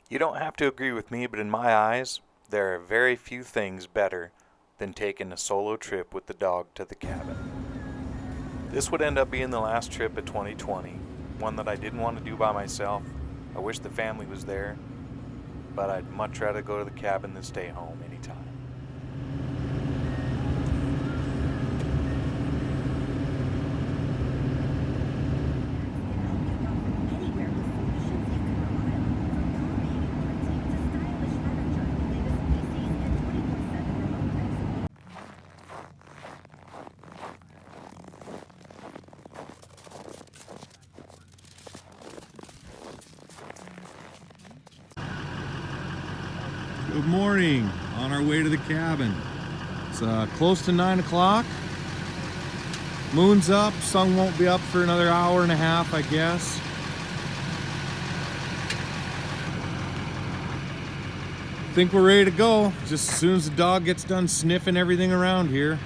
You don't have to agree with me, but in my eyes, there are very few things better than taking a solo trip with the dog to the cabin. This would end up being the last trip of 2020, one that I didn't want to do by myself. I wish the family was there, but I'd much rather go to the cabin than stay home anytime. Good morning, on our way to the cabin. It's close to 9 o'clock. Moon's up, sun won't be up for another hour and a half, I guess. Think we're ready to go, just as soon as the dog gets done sniffing everything around here.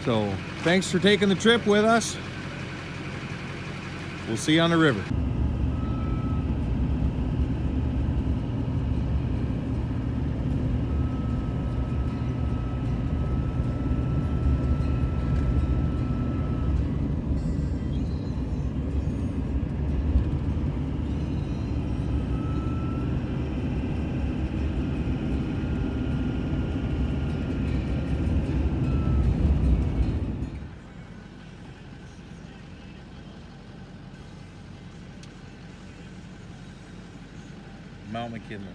So, thanks for taking the trip with us. We'll see you on the river. Mount McKinley.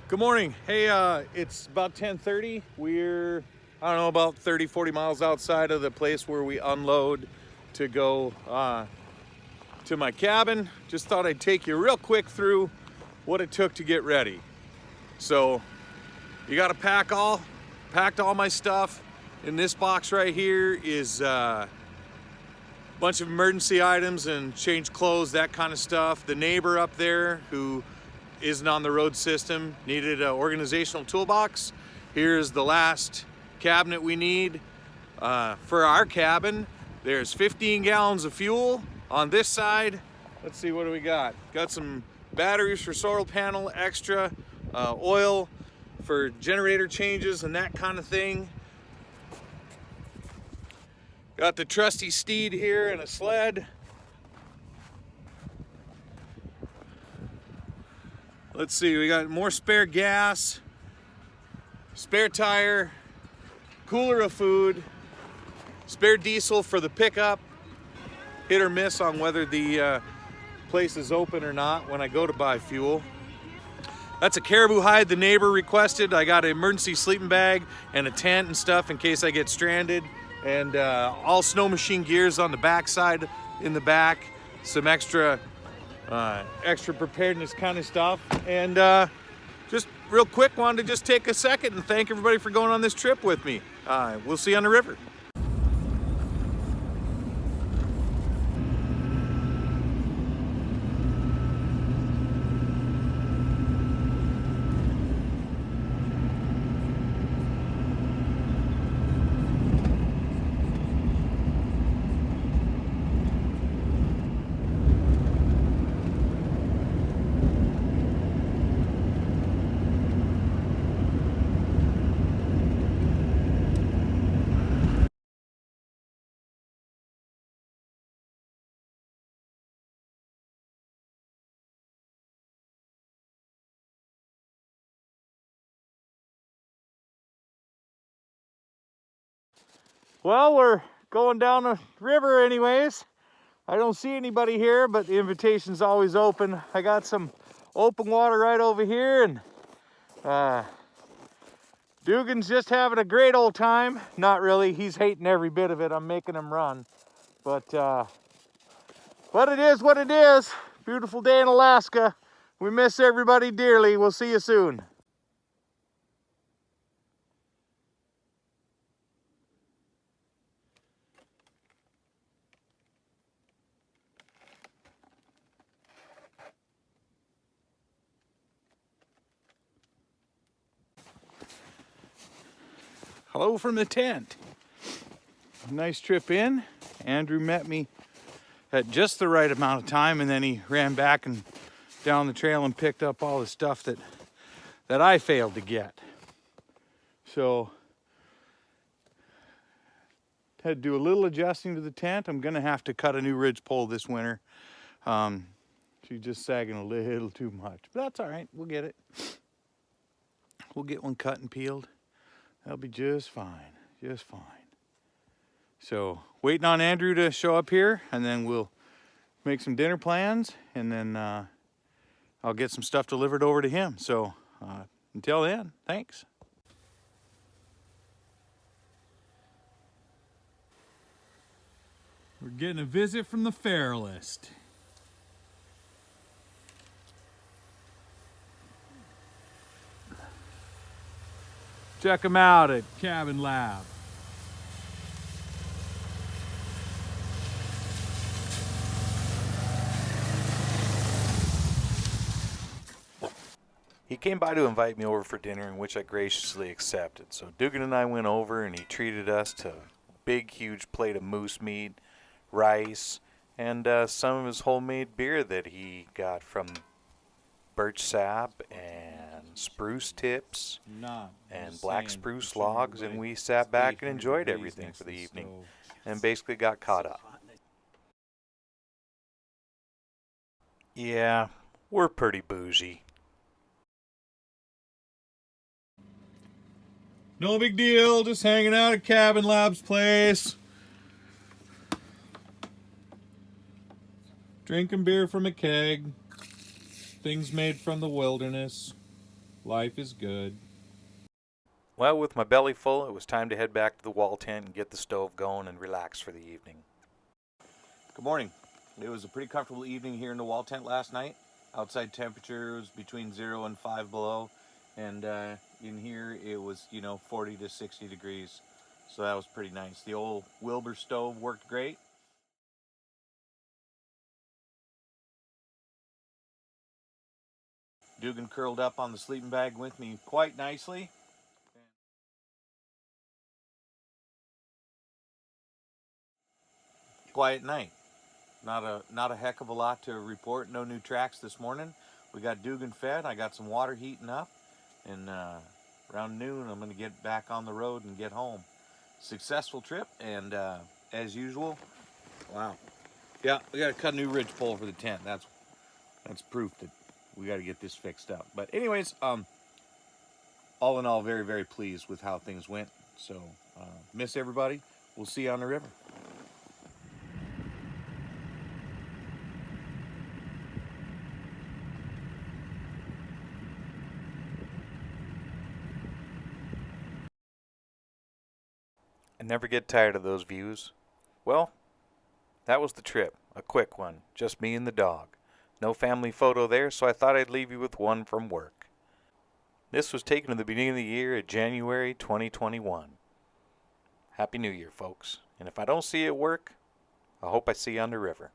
Good morning. Hey, it's about 10:30. We're, I don't know, about 30-40 miles outside of the place where we unload to go to my cabin. Just thought I'd take you real quick through what it took to get ready. So you got to packed all my stuff. In this box right here is bunch of emergency items and change clothes, that kind of stuff. The neighbor up there who isn't on the road system needed an organizational toolbox. Here's the last cabinet we need for our cabin. There's 15 gallons of fuel on this side. Let's see, what do we got? Got some batteries for solar panel, extra oil for generator changes and that kind of thing. Got the trusty steed here and a sled. Let's see, we got more spare gas, spare tire, cooler of food, spare diesel for the pickup. Hit or miss on whether the place is open or not when I go to buy fuel. That's a caribou hide the neighbor requested. I got an emergency sleeping bag and a tent and stuff in case I get stranded. And all snow machine gears on the back side in the back. Some extra preparedness kind of stuff. And just real quick, wanted to just take a second and thank everybody for going on this trip with me. We'll see you on the river. Well, we're going down the river anyways. I don't see anybody here, but the invitation's always open. I got some open water right over here, and Dugan's just having a great old time. Not really, he's hating every bit of it. I'm making him run. But it is what it is. Beautiful day in Alaska. We miss everybody dearly. We'll see you soon. Hello from the tent. Nice trip in. Andrew met me at just the right amount of time, and then he ran back and down the trail and picked up all the stuff that I failed to get. So had to do a little adjusting to the tent. I'm gonna have to cut a new ridge pole this winter. She's just sagging a little too much, but that's all right. We'll get it. We'll get one cut and peeled. That'll be just fine, just fine. So waiting on Andrew to show up here, and then we'll make some dinner plans, and then I'll get some stuff delivered over to him. So until then, thanks. We're getting a visit from the Fairlist. Check them out at Cabin Lab. He came by to invite me over for dinner, in which I graciously accepted. So Dugan and I went over, and he treated us to a big, huge plate of moose meat, rice, and some of his homemade beer that he got from Birch Sap and Spruce Tips and Black Spruce Logs, and we sat back and enjoyed everything for the evening and basically got caught up. Yeah, we're pretty bougie. No big deal, just hanging out at Cabin Lab's place. Drinking beer from a keg. Things made from the wilderness. Life is good. Well, with my belly full, it was time to head back to the wall tent and get the stove going and relax for the evening. Good morning. It was a pretty comfortable evening here in the wall tent last night. Outside temperature was between 0 and 5 below. And in here it was, 40 to 60 degrees. So that was pretty nice. The old Wilbur stove worked great. Dugan curled up on the sleeping bag with me quite nicely. Quiet night. Not a heck of a lot to report. No new tracks this morning. We got Dugan fed. I got some water heating up. And around noon, I'm going to get back on the road and get home. Successful trip, and as usual, wow. Yeah, we got to cut a new ridge pole for the tent. That's proof that we got to get this fixed up. But anyways, all in all, very, very pleased with how things went. So, miss everybody. We'll see you on the river. I never get tired of those views. Well, that was the trip. A quick one. Just me and the dog. No family photo there, so I thought I'd leave you with one from work. This was taken at the beginning of the year at January 2021. Happy New Year, folks. And if I don't see you at work, I hope I see you on the river.